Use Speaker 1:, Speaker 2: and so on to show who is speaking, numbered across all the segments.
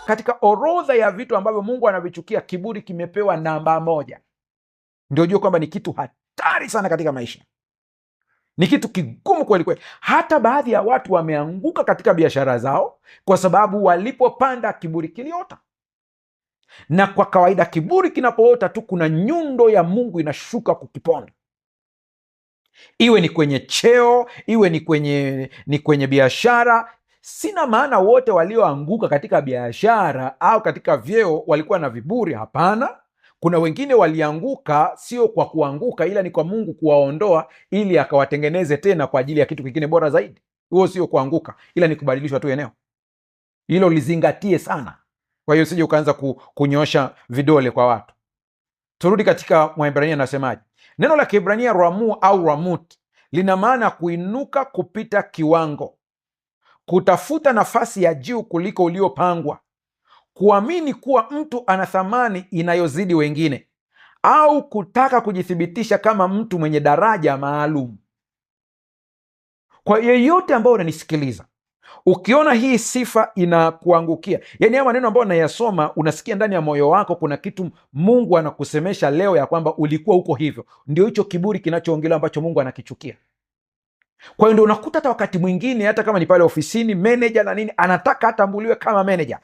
Speaker 1: katika orodha ya vitu ambavyo Mungu anavichukia, kiburi kimepewa namba 1. Ndio jua kwamba ni kitu hatari sana katika maisha, ni kitu kigumu kweli kweli. Hata baadhi ya watu wameanguka katika biashara zao kwa sababu walipopanda kiburi kiliota. Na kwa kawaida kiburi kinapoota tu, kuna nyundo ya Mungu inashuka kukiponda, iwe ni kwenye cheo, iwe ni kwenye biashara. Sina maana wote walioanguka katika biashara au katika vyeo walikuwa na viburi, hapana. Kuna wengine walianguka sio kwa kuanguka, ila ni kwa Mungu kuwaondoa ili akawatengeneze tena kwa ajili ya kitu kingine bora zaidi. Huo sio kuanguka, ila ni kubadilishwa tu eneo. Hilo lizingatie sana. Kwa hiyo sije ukaanza kunyosha vidole kwa watu. Turudi katika Mwaebrania, anasemaje? Neno la Kiebrania ramu au ramut lina maana kuinuka kupita kiwango, kutafuta nafasi ya juu kuliko uliopangwa, kuamini kuwa mtu ana thamani inayozidi wengine, au kutaka kujithibitisha kama mtu mwenye daraja maalum. Kwa yeyote ambao unanisikiliza, ukiona hii sifa inakuangukia, yani haya maneno ambayo unayasoma, unasikia ndani ya moyo wako kuna kitu Mungu anakusemesha leo ya kwamba ulikuwa huko hivyo, ndio hicho kiburi kinachoongelewa ambacho Mungu anakichukia. Kwa hiyo ndio unakuta hata wakati mwingine, hata kama ni pale ofisini, meneja na nini, anataka atambuliwe kama meneja,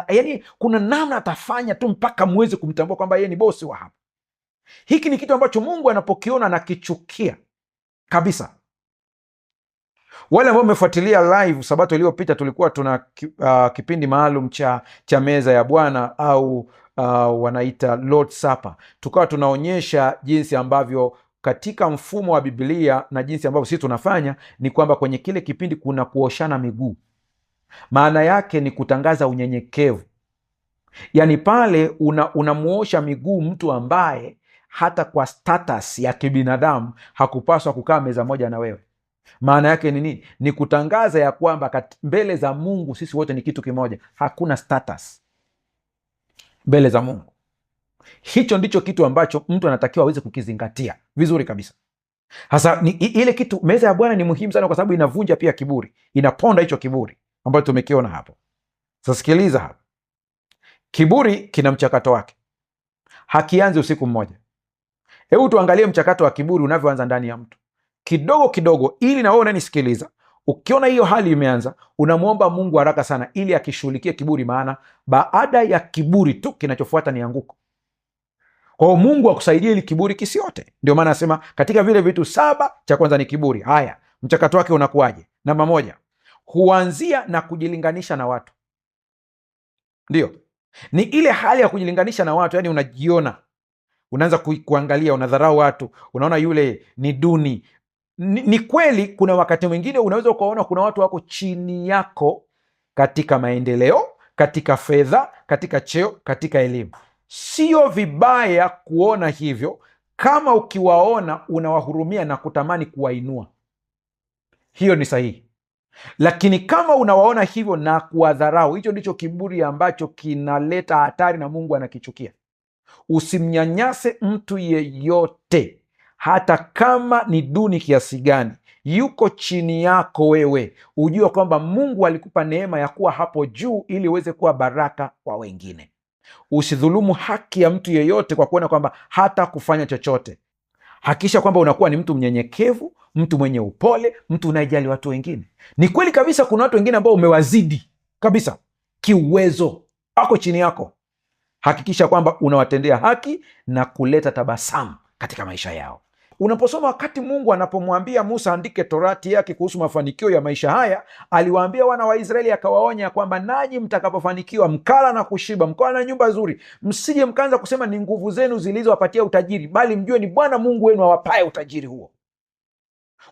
Speaker 1: yani kuna namna atafanya tu mpaka muweze kumtambua kwamba yeye ni bosi wa hapa. Hiki ni kitu ambacho Mungu anapokiona anakichukia kabisa. Wale ambao wamefuatilia live Sabato iliyopita, tulikuwa tuna kipindi maalum cha meza ya Bwana au wanaita Lord Supper. Tukawa tunaonyesha jinsi ambavyo katika mfumo wa Biblia na jinsi ambavyo sisi tunafanya ni kwamba kwenye kile kipindi kuna kuoshana miguu. Maana yake ni kutangaza unyenyekevu. Yaani pale unamuosha miguu mtu ambaye hata kwa status ya kibinadamu hakupaswa kukaa meza moja na wewe. Maana yake ni nini? Ni kutangaza ya kwamba mbele za Mungu sisi wote ni kitu kimoja. Hakuna status mbele za Mungu. Hicho ndicho kitu ambacho mtu anatakiwa aweze kukizingatia vizuri kabisa. Hasa ile kitu, meza ya Bwana ni muhimu sana kwa sababu inavunja pia kiburi, inaponda hicho kiburi ambacho tumekiona hapo. Sasa sikiliza hapa, kiburi kina mchakato wake, hakianzi usiku mmoja. Hebu tuangalie mchakato wa kiburi unavyoanza ndani ya mtu kidogo kidogo, ili na wewe unanisikiliza, ukiona hiyo hali imeanza, unamwomba Mungu haraka sana ili akishughulikie kiburi, maana baada ya kiburi tu kinachofuata ni anguko. Kwa hiyo Mungu akusaidie ili kiburi kisiote. Ndio maana nasema katika vile vitu 7, cha kwanza ni kiburi. Haya, mchakato wake unakuwaje? Namba 1, huanzia na kujilinganisha na watu. Ndio, ni ile hali ya kujilinganisha na watu, yani unajiona, unaanza kuangalia, unadharau watu, unaona yule ni duni. Ni kweli kuna wakati mwingine unaweza ukaona kuna watu wako chini yako katika maendeleo, katika fedha, katika cheo, katika elimu. Sio vibaya kuona hivyo kama ukiwaona unawahurumia na kutamani kuwainua. Hiyo ni sahihi. Lakini kama unawaona hivyo na kuwadharau, hicho ndicho kiburi ambacho kinaleta hatari na Mungu anakichukia. Usimnyanyase mtu yeyote, hata kama ni duni kiasi gani, yuko chini yako wewe. Ujua kwamba Mungu alikupa neema ya kuwa hapo juu ili uweze kuwa baraka kwa wengine. Usidhulumu haki ya mtu yeyote kwa kuona kwamba hata kufanya chochote. Hakikisha kwamba unakuwa ni mtu mnyenyekevu, mtu mwenye upole, mtu unayejali watu wengine. Ni kweli kabisa kuna watu wengine ambao umewazidi kabisa kiuwezo, wako chini yako. Hakikisha kwamba unawatendea haki na kuleta tabasamu katika maisha yao. Unaposoma wakati Mungu anapomwambia Musa andike torati yake kuhusu mafanikio ya maisha haya, aliwaambia wana wa Israeli akawaonya kwamba nanyi mtakapofanikiwa, mkala na kushiba, mkawa na nyumba nzuri, msije mkaanza kusema ni nguvu zenu zilizowapatia utajiri, bali mjue ni Bwana Mungu wenu awapaye utajiri huo.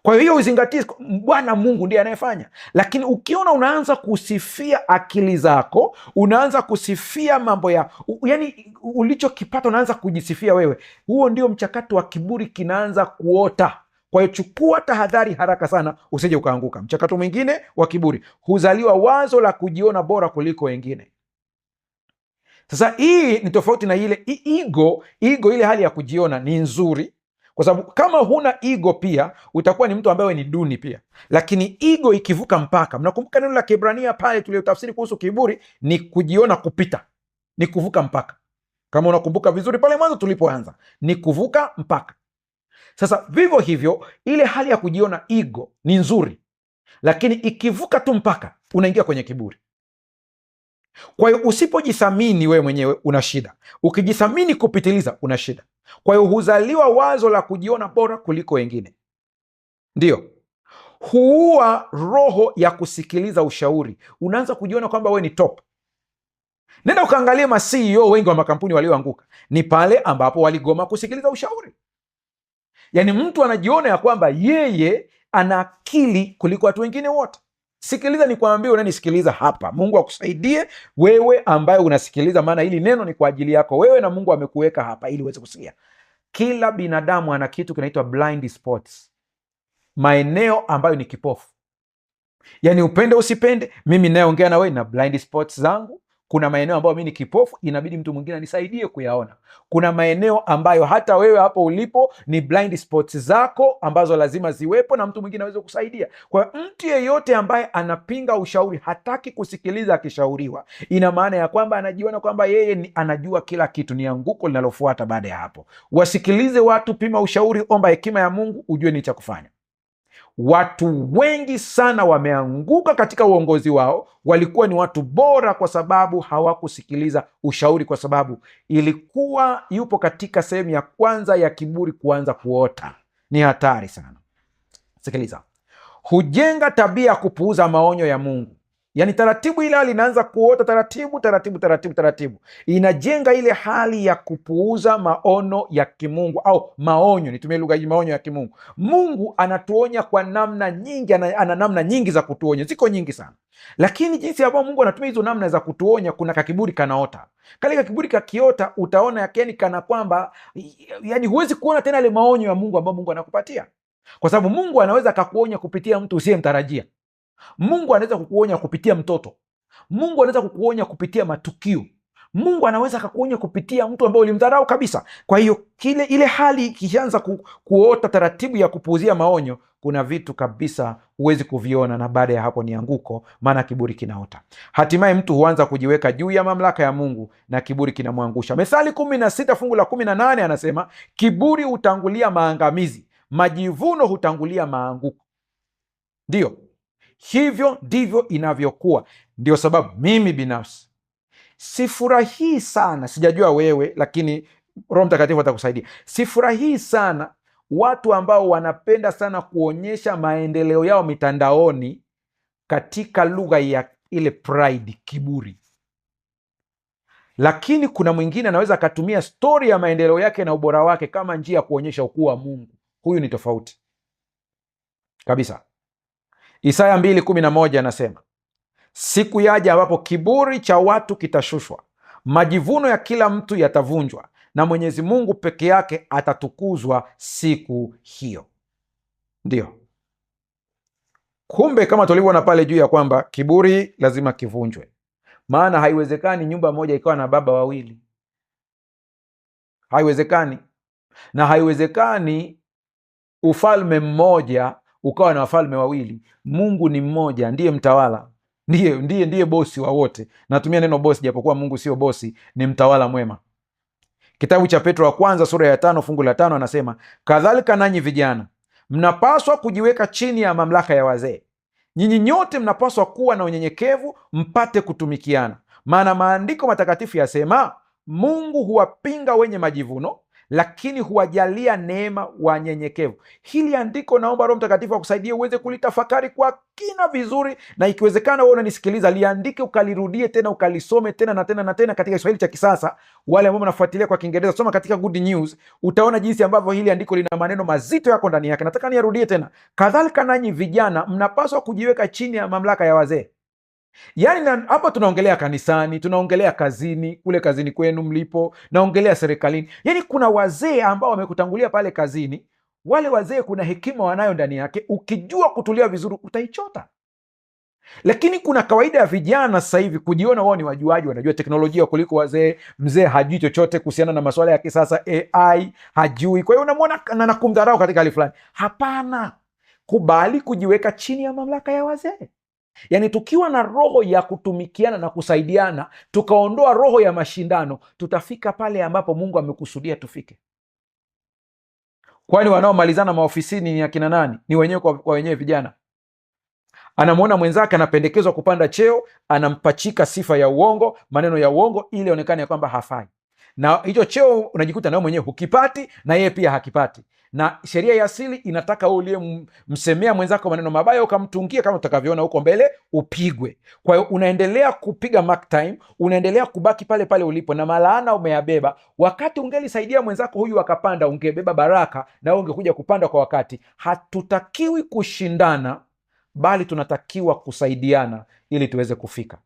Speaker 1: Kwa hiyo uzingatie, Bwana Mungu ndiye anayefanya. Lakini ukiona unaanza kusifia akili zako, unaanza kusifia mambo ya yani ulichokipata, unaanza kujisifia wewe, huo ndio mchakato wa kiburi kinaanza kuota. Kwa hiyo chukua tahadhari haraka sana usije ukaanguka. Mchakato mwingine wa kiburi, huzaliwa wazo la kujiona bora kuliko wengine. Sasa hii ni tofauti na ile ego. Ile hali ya kujiona ni nzuri, kwa sababu kama huna ego pia utakuwa ni mtu ambaye ni duni pia. Lakini ego ikivuka mpaka, mnakumbuka neno la Kiebrania pale tuliotafsiri kuhusu kiburi ni kujiona kupita, ni kuvuka mpaka. Kama unakumbuka vizuri pale mwanzo tulipoanza, ni kuvuka mpaka. Sasa vivyo hivyo ile hali ya kujiona ego ni nzuri, lakini ikivuka tu mpaka unaingia kwenye kiburi. Kwa hiyo usipojithamini wewe mwenyewe una shida, ukijithamini kupitiliza una shida. Kwa hiyo huzaliwa wazo la kujiona bora kuliko wengine, ndio huua roho ya kusikiliza ushauri. Unaanza kujiona kwamba wewe ni top. Nenda ukaangalia ma-CEO wengi wa makampuni walioanguka ni pale ambapo waligoma kusikiliza ushauri. Yaani mtu anajiona ya kwamba yeye ana akili kuliko watu wengine wote. Sikiliza nikwambie, unanisikiliza hapa, Mungu akusaidie wewe ambaye unasikiliza, maana hili neno ni kwa ajili yako wewe na Mungu amekuweka hapa ili uweze kusikia. Kila binadamu ana kitu kinaitwa blind spots, maeneo ambayo ni kipofu. Yaani upende usipende, mimi nayeongea na wewe na blind spots zangu. Kuna maeneo ambayo mimi ni kipofu, inabidi mtu mwingine anisaidie kuyaona. Kuna maeneo ambayo hata wewe hapo ulipo ni blind spots zako ambazo lazima ziwepo na mtu mwingine aweze kusaidia. Kwa mtu yeyote ambaye anapinga ushauri, hataki kusikiliza akishauriwa, ina maana ya kwamba anajiona kwamba yeye anajua kila kitu. Ni anguko linalofuata baada ya hapo. Wasikilize watu, pima ushauri, omba hekima ya Mungu, ujue ni cha kufanya. Watu wengi sana wameanguka katika uongozi wao. Walikuwa ni watu bora kwa sababu hawakusikiliza ushauri, kwa sababu ilikuwa yupo katika sehemu ya kwanza ya kiburi kuanza kuota. Ni hatari sana. Sikiliza, hujenga tabia ya kupuuza maonyo ya Mungu. Yaani taratibu ile hali inaanza kuota taratibu, inajenga ile hali ya kupuuza maono ya kimungu, au maonyo, nitumie lugha hii, maonyo ya kimungu. Mungu anatuonya kwa namna nyingi, ana namna nyingi za kutuonya, ziko nyingi sana, lakini jinsi ambavyo Mungu anatumia hizo namna za kutuonya, kuna kakiburi kanaota. Kale kakiburi kakiota, utaona yakeni kana kwamba, yani huwezi kuona tena ile maonyo ya Mungu ambayo Mungu anakupatia, kwa sababu Mungu anaweza akakuonya kupitia mtu usiyemtarajia. Mungu anaweza kukuonya kupitia mtoto. Mungu anaweza kukuonya kupitia matukio. Mungu anaweza akakuonya kupitia mtu ambaye ulimdharau kabisa. Kwa hiyo ile hali ikishaanza kuota taratibu ya kupuuzia maonyo, kuna vitu kabisa huwezi kuviona, na baada ya hapo ni anguko, maana kiburi kinaota. Hatimaye mtu huanza kujiweka juu ya mamlaka ya Mungu na kiburi kinamwangusha. Methali 16 fungu la 18 anasema, kiburi hutangulia maangamizi, majivuno hutangulia maanguko. Ndio hivyo ndivyo inavyokuwa. Ndio sababu mimi binafsi sifurahii sana, sijajua wewe, lakini Roho Mtakatifu atakusaidia. Sifurahii sana watu ambao wanapenda sana kuonyesha maendeleo yao mitandaoni katika lugha ya ile pride, kiburi. Lakini kuna mwingine anaweza akatumia stori ya maendeleo yake na ubora wake kama njia ya kuonyesha ukuu wa Mungu. Huyu ni tofauti kabisa. Isaya 2:11 anasema, siku yaja ambapo kiburi cha watu kitashushwa, majivuno ya kila mtu yatavunjwa, na Mwenyezi Mungu peke yake atatukuzwa siku hiyo. Ndio kumbe, kama tulivyoona pale juu ya kwamba kiburi lazima kivunjwe, maana haiwezekani nyumba moja ikawa na baba wawili. Haiwezekani. Na haiwezekani ufalme mmoja ukawa na wafalme wawili. Mungu ni mmoja, ndiye mtawala, ndiye bosi wa wote. Natumia neno bosi japokuwa Mungu sio bosi, ni mtawala mwema. Kitabu cha Petro wa kwanza sura ya 5 fungu la 5 anasema, kadhalika nanyi vijana mnapaswa kujiweka chini ya mamlaka ya wazee. Nyinyi nyote mnapaswa kuwa na unyenyekevu, mpate kutumikiana, maana maandiko matakatifu yasema, Mungu huwapinga wenye majivuno, lakini huwajalia neema wanyenyekevu. Hili andiko naomba Roho Mtakatifu akusaidie uweze kulitafakari kwa kina vizuri, na ikiwezekana wewe unanisikiliza, liandike ukalirudie tena, ukalisome tena na tena na tena katika Kiswahili cha kisasa. Wale ambao mnafuatilia kwa Kiingereza, soma katika Good News, utaona jinsi ambavyo hili andiko lina maneno mazito yako ndani yake. Nataka niyarudie tena. Kadhalika nanyi vijana mnapaswa kujiweka chini ya mamlaka ya wazee. Yaani hapa tunaongelea kanisani, tunaongelea kazini, kule kazini kwenu mlipo, naongelea serikalini. Yaani kuna wazee ambao wamekutangulia pale kazini. Wale wazee kuna hekima wanayo ndani yake, ukijua kutulia vizuri utaichota. Lakini kuna kawaida ya vijana sasa hivi kujiona wao ni wajuaji, wanajua teknolojia kuliko wazee. Mzee hajui chochote kuhusiana na masuala ya kisasa, AI hajui, kwa hiyo unamwona na kumdharau katika hali fulani. Hapana, kubali kujiweka chini ya mamlaka ya wazee. Yaani tukiwa na roho ya kutumikiana na kusaidiana, tukaondoa roho ya mashindano, tutafika pale ambapo Mungu amekusudia tufike. Kwani wanaomalizana maofisini ni akina nani? Ni wenyewe kwa wenyewe, vijana. Anamwona mwenzake anapendekezwa kupanda cheo, anampachika sifa ya uongo, maneno ya uongo, ili aonekane ya kwamba hafai, na hicho cheo unajikuta nawe mwenyewe hukipati na yeye pia hakipati. Na sheria ya asili inataka wewe uliyemsemea mwenzako maneno mabaya ukamtungia, kama utakavyoona huko mbele, upigwe. Kwa hiyo unaendelea kupiga mark time, unaendelea kubaki pale pale ulipo na malaana umeyabeba. Wakati ungelisaidia mwenzako huyu akapanda, ungebeba baraka na wewe ungekuja kupanda kwa wakati. Hatutakiwi kushindana, bali tunatakiwa kusaidiana ili tuweze kufika.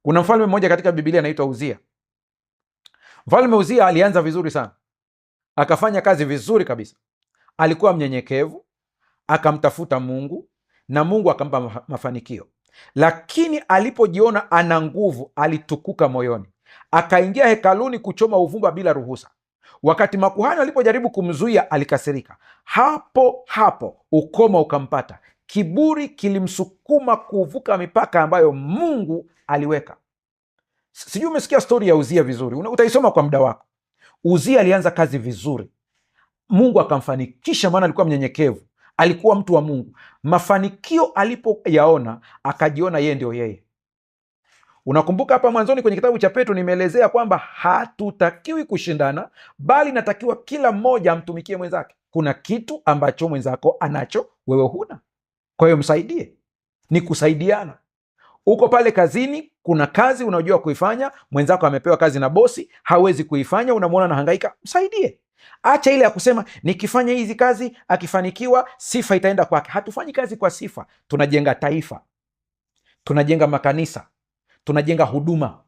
Speaker 1: Kuna mfalme mmoja katika Biblia anaitwa Uzia. Mfalme Uzia alianza vizuri sana, akafanya kazi vizuri kabisa. Alikuwa mnyenyekevu, akamtafuta Mungu na Mungu akampa mafanikio. Lakini alipojiona ana nguvu, alitukuka moyoni, akaingia hekaluni kuchoma uvumba bila ruhusa. Wakati makuhani walipojaribu kumzuia, alikasirika. Hapo hapo ukoma ukampata. Kiburi kilimsukuma kuvuka mipaka ambayo Mungu aliweka. Sijui umesikia stori ya Uzia vizuri, utaisoma kwa muda wako. Uzia alianza kazi vizuri, Mungu akamfanikisha, maana alikuwa mnyenyekevu, alikuwa mtu wa Mungu. Mafanikio alipoyaona, akajiona yeye ndio yeye. Unakumbuka hapa mwanzoni kwenye kitabu cha Petro nimeelezea kwamba hatutakiwi kushindana, bali natakiwa kila mmoja amtumikie mwenzake. Kuna kitu ambacho mwenzako anacho wewe huna, kwa hiyo msaidie. Ni kusaidiana. Uko pale kazini, kuna kazi unajua kuifanya, mwenzako amepewa kazi na bosi, hawezi kuifanya, unamwona anahangaika, msaidie. Acha ile ya kusema nikifanya hizi kazi akifanikiwa sifa itaenda kwake. Hatufanyi kazi kwa sifa, tunajenga taifa, tunajenga makanisa, tunajenga huduma.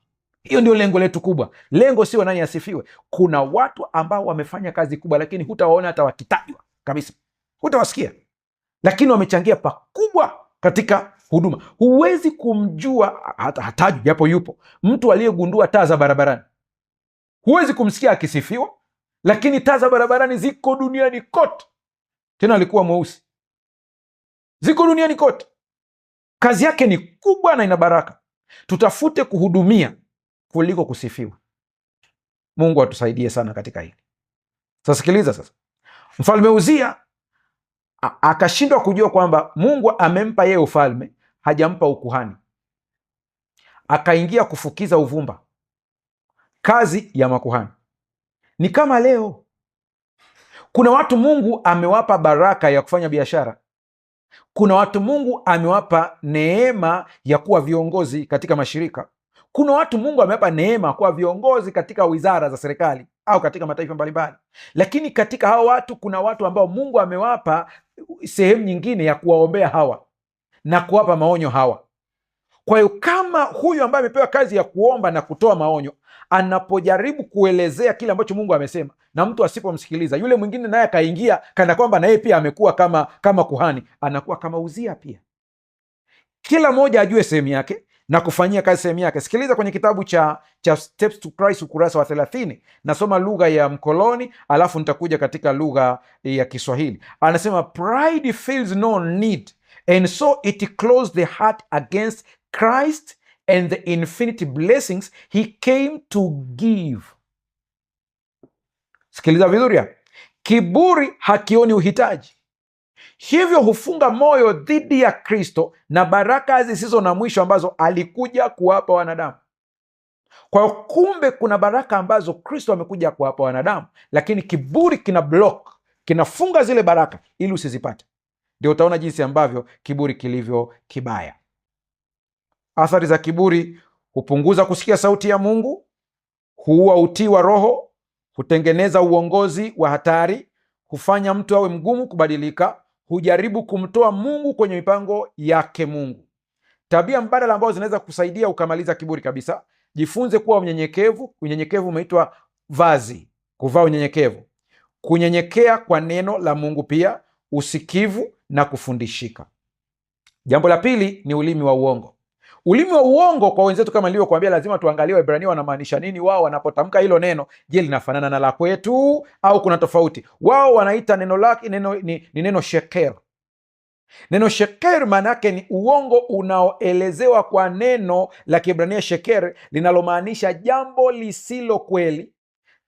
Speaker 1: Hiyo ndio lengo letu kubwa. Lengo sio nani asifiwe. Kuna watu ambao wamefanya kazi kubwa, lakini hutawaona hata wakitajwa kabisa, hutawasikia, lakini wamechangia pakubwa katika huduma. Huwezi kumjua hata hatajwi, japo yupo mtu aliyegundua taa za barabarani. Huwezi kumsikia akisifiwa, lakini taa za barabarani ziko duniani kote. Tena alikuwa mweusi, ziko duniani kote. Kazi yake ni kubwa na ina baraka. Tutafute kuhudumia kuliko kusifiwa. Mungu atusaidie sana katika hili. Sasa sikiliza sasa. Mfalme Uzia akashindwa kujua kwamba Mungu amempa yeye ufalme, hajampa ukuhani. Akaingia kufukiza uvumba, kazi ya makuhani. Ni kama leo kuna watu Mungu amewapa baraka ya kufanya biashara. Kuna watu Mungu amewapa neema ya kuwa viongozi katika mashirika. Kuna watu Mungu amewapa neema kuwa viongozi katika wizara za serikali au katika mataifa mbalimbali. Lakini katika hawa watu kuna watu ambao Mungu amewapa sehemu nyingine ya kuwaombea hawa na kuwapa maonyo hawa. Kwa hiyo kama huyu ambaye amepewa kazi ya kuomba na kutoa maonyo anapojaribu kuelezea kile ambacho Mungu amesema na mtu asipomsikiliza, yule mwingine naye akaingia kana kwamba naye pia amekuwa kama kuhani, anakuwa kama Uzia pia. Kila mmoja ajue sehemu yake na kufanyia kazi sehemu yake. Sikiliza kwenye kitabu cha Steps to Christ ukurasa wa 30. Nasoma lugha ya mkoloni alafu nitakuja katika lugha ya Kiswahili. Anasema pride feels no need and so it closed the heart against Christ and the infinite blessings he came to give. Sikiliza vizuri hapa. Kiburi hakioni uhitaji, hivyo hufunga moyo dhidi ya Kristo na baraka zisizo na mwisho ambazo alikuja kuwapa wanadamu. Kwa hiyo kumbe kuna baraka ambazo Kristo amekuja kuwapa wanadamu, lakini kiburi kina block, kinafunga zile baraka ili usizipate. Ndio utaona jinsi ambavyo kiburi kilivyo kibaya. Athari za kiburi: hupunguza kusikia sauti ya Mungu, huua utii wa roho, hutengeneza uongozi wa hatari, hufanya mtu awe mgumu kubadilika, hujaribu kumtoa Mungu kwenye mipango yake Mungu. Tabia mbadala ambazo zinaweza kusaidia ukamaliza kiburi kabisa: jifunze kuwa unyenyekevu. Unyenyekevu umeitwa vazi, kuvaa unyenyekevu. Kunyenyekea kwa neno la Mungu, pia usikivu na kufundishika. Jambo la pili ni ulimi wa uongo. Ulimi wa uongo kwa wenzetu, kama nilivyokuambia, lazima tuangalie Waebrania wanamaanisha nini wao wanapotamka hilo neno. Je, linafanana na la kwetu au kuna tofauti? Wao wanaita neno lake ni neno sheker. Neno sheker maana yake ni uongo unaoelezewa kwa neno la Kiebrania sheker, linalomaanisha jambo lisilo kweli,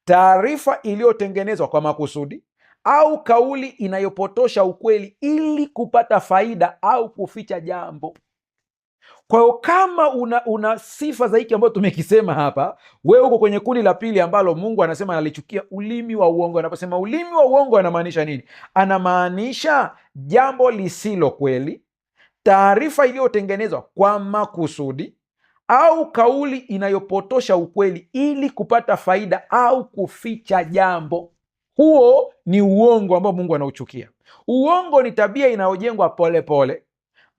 Speaker 1: taarifa iliyotengenezwa kwa makusudi, au kauli inayopotosha ukweli ili kupata faida au kuficha jambo. Kwa hiyo kama una sifa za hiki ambayo tumekisema hapa, wewe uko kwenye kundi la pili ambalo Mungu anasema analichukia, ulimi wa uongo. Anaposema ulimi wa uongo anamaanisha nini? Anamaanisha jambo lisilo kweli, taarifa iliyotengenezwa kwa makusudi, au kauli inayopotosha ukweli ili kupata faida au kuficha jambo. Huo ni uongo ambao Mungu anauchukia. Uongo ni tabia inayojengwa polepole.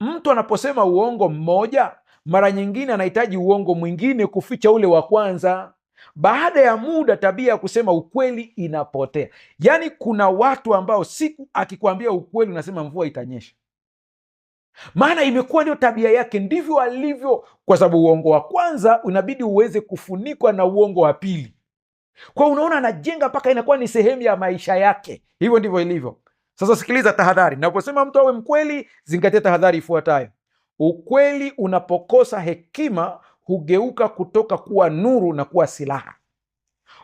Speaker 1: Mtu anaposema uongo mmoja, mara nyingine anahitaji uongo mwingine kuficha ule wa kwanza. Baada ya muda, tabia ya kusema ukweli inapotea. Yaani kuna watu ambao siku akikwambia ukweli unasema mvua itanyesha, maana imekuwa ndio tabia yake, ndivyo alivyo, kwa sababu uongo wa kwanza unabidi uweze kufunikwa na uongo wa pili. Kwa unaona, anajenga mpaka inakuwa ni sehemu ya maisha yake. Hivyo ndivyo ilivyo. Sasa sikiliza tahadhari. Naposema mtu awe mkweli, zingatia tahadhari ifuatayo. Ukweli unapokosa hekima hugeuka kutoka kuwa nuru na kuwa silaha.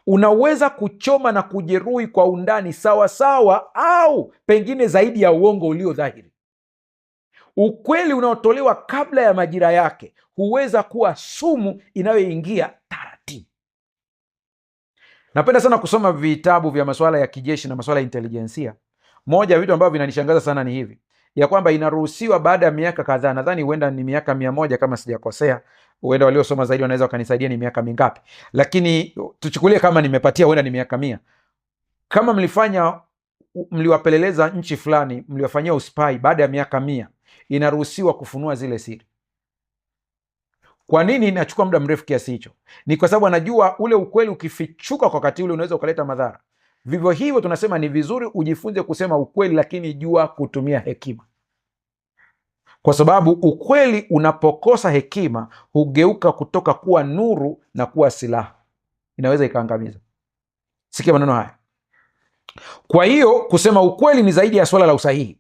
Speaker 1: Unaweza kuchoma na kujeruhi kwa undani sawa sawa, au pengine zaidi ya uongo ulio dhahiri. Ukweli unaotolewa kabla ya majira yake huweza kuwa sumu inayoingia taratibu. Napenda sana kusoma vitabu vya masuala ya kijeshi na masuala ya intelijensia. Moja ya vitu ambavyo vinanishangaza sana ni hivi ya kwamba inaruhusiwa baada ya miaka kadhaa, nadhani huenda ni miaka 100 kama sijakosea, huenda waliosoma zaidi wanaweza wakanisaidia ni miaka mingapi, lakini tuchukulie kama nimepatia, huenda ni miaka 100. Kama mliwapeleleza nchi fulani, mliwafanyia uspai, baada ya miaka 100 inaruhusiwa kufunua zile siri. Kwa nini inachukua muda mrefu kiasi hicho? Ni kwa sababu anajua ule ukweli ukifichuka kwa wakati ule unaweza ukaleta madhara. Vivyo hivyo tunasema ni vizuri ujifunze kusema ukweli, lakini jua kutumia hekima, kwa sababu ukweli unapokosa hekima hugeuka kutoka kuwa nuru na kuwa silaha, inaweza ikaangamiza. Sikia maneno haya. Kwa hiyo kusema ukweli ni zaidi ya swala la usahihi,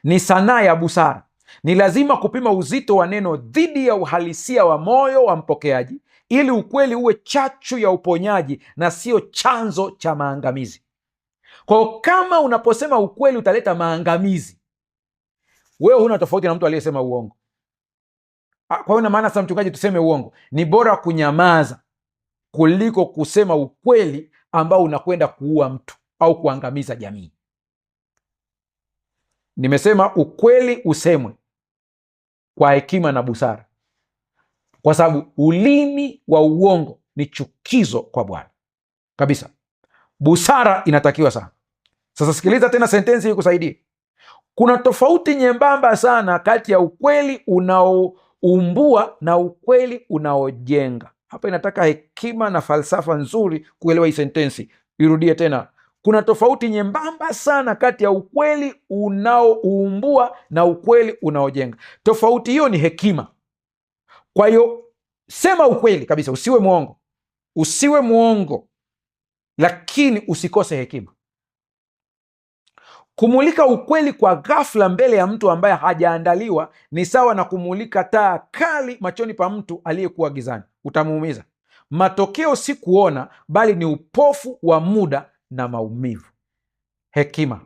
Speaker 1: ni sanaa ya busara. Ni lazima kupima uzito wa neno dhidi ya uhalisia wa moyo wa mpokeaji, ili ukweli uwe chachu ya uponyaji na sio chanzo cha maangamizi. Kwa kama unaposema ukweli utaleta maangamizi, wewe huna tofauti na mtu aliyesema uongo. Kwa hiyo na maana sasa, mchungaji, tuseme uongo? Ni bora kunyamaza kuliko kusema ukweli ambao unakwenda kuua mtu au kuangamiza jamii. Nimesema ukweli usemwe kwa hekima na busara, kwa sababu ulimi wa uongo ni chukizo kwa Bwana kabisa. Busara inatakiwa sana. Sasa sikiliza tena sentensi hii kusaidie. Kuna tofauti nyembamba sana kati ya ukweli unaoumbua na ukweli unaojenga. Hapa inataka hekima na falsafa nzuri kuelewa hii sentensi. Irudie tena. Kuna tofauti nyembamba sana kati ya ukweli unaoumbua na ukweli unaojenga. Tofauti hiyo ni hekima. Kwa hiyo sema ukweli kabisa, usiwe mwongo. Usiwe mwongo, lakini usikose hekima. Kumulika ukweli kwa ghafla mbele ya mtu ambaye hajaandaliwa ni sawa na kumulika taa kali machoni pa mtu aliyekuwa gizani. Utamuumiza. Matokeo si kuona, bali ni upofu wa muda na maumivu. Hekima,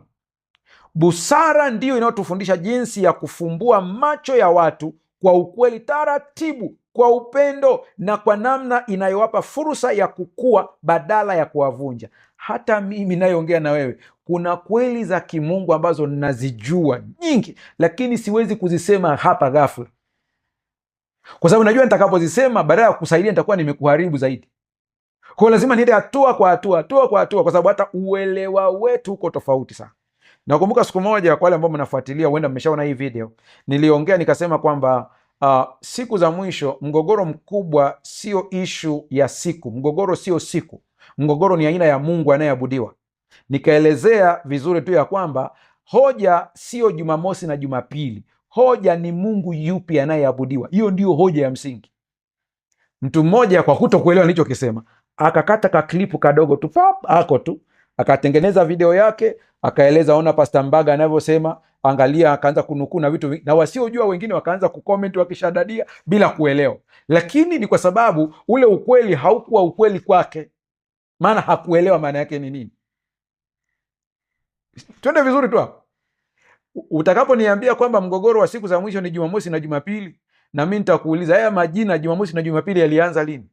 Speaker 1: busara ndiyo inayotufundisha jinsi ya kufumbua macho ya watu kwa ukweli taratibu, kwa upendo na kwa namna inayowapa fursa ya kukua badala ya kuwavunja. Hata mimi nayeongea na wewe, kuna kweli za kimungu ambazo nazijua nyingi, lakini siwezi kuzisema hapa ghafla, kwa sababu najua nitakapozisema badala ya kusaidia nitakuwa nimekuharibu zaidi. Kwa lazima niende hatua kwa hatua, kwa sababu hata uelewa wetu uko tofauti sana. Nakumbuka siku moja, kwa wale ambao mnafuatilia, huenda mmeshaona hii video, niliongea nikasema kwamba siku za mwisho, mgogoro mkubwa sio ishu ya siku. Mgogoro sio siku, mgogoro ni aina ya Mungu anayeabudiwa. Nikaelezea vizuri tu ya kwamba hoja sio Jumamosi na Jumapili, hoja ni Mungu yupi anayeabudiwa. Hiyo ndio hoja ya msingi. Mtu mmoja kwa kutokuelewa nilichokisema akakata kaklipu kadogo tu ako tu akatengeneza video yake, akaeleza ona Pastor Mbaga anavyosema, angalia, akaanza kunukuu na vitu na wasiojua wengine wakaanza kucomment wakishadadia bila kuelewa. Lakini ni kwa sababu ule ukweli haukuwa ukweli kwake, maana hakuelewa maana yake ni nini. Twende vizuri tu hapo. Utakaponiambia kwamba mgogoro wa siku za mwisho ni Jumamosi na Jumapili, na mimi nitakuuliza haya majina Jumamosi na Jumapili yalianza lini?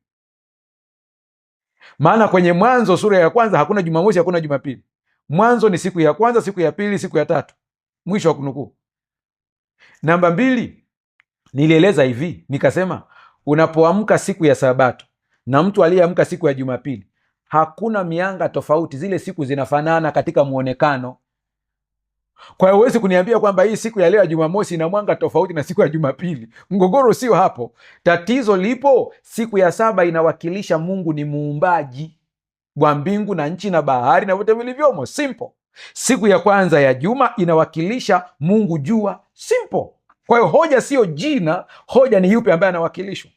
Speaker 1: Maana kwenye Mwanzo sura ya kwanza hakuna Jumamosi, hakuna Jumapili. Mwanzo ni siku ya kwanza, siku ya pili, siku ya tatu. Mwisho wa kunukuu. Namba 2, nilieleza hivi, nikasema unapoamka siku ya Sabato na mtu aliyeamka siku ya Jumapili, hakuna mianga tofauti, zile siku zinafanana katika muonekano. Kwa hiyo huwezi kuniambia kwamba hii siku ya leo ya Jumamosi ina mwanga tofauti na siku ya Jumapili. Mgogoro sio hapo. Tatizo lipo, siku ya saba inawakilisha Mungu ni muumbaji wa mbingu na nchi na bahari na vyote vilivyomo. Simple. Siku ya kwanza ya juma inawakilisha Mungu jua. Simple. Kwa hiyo hoja sio jina, hoja ni yupi ambaye anawakilishwa.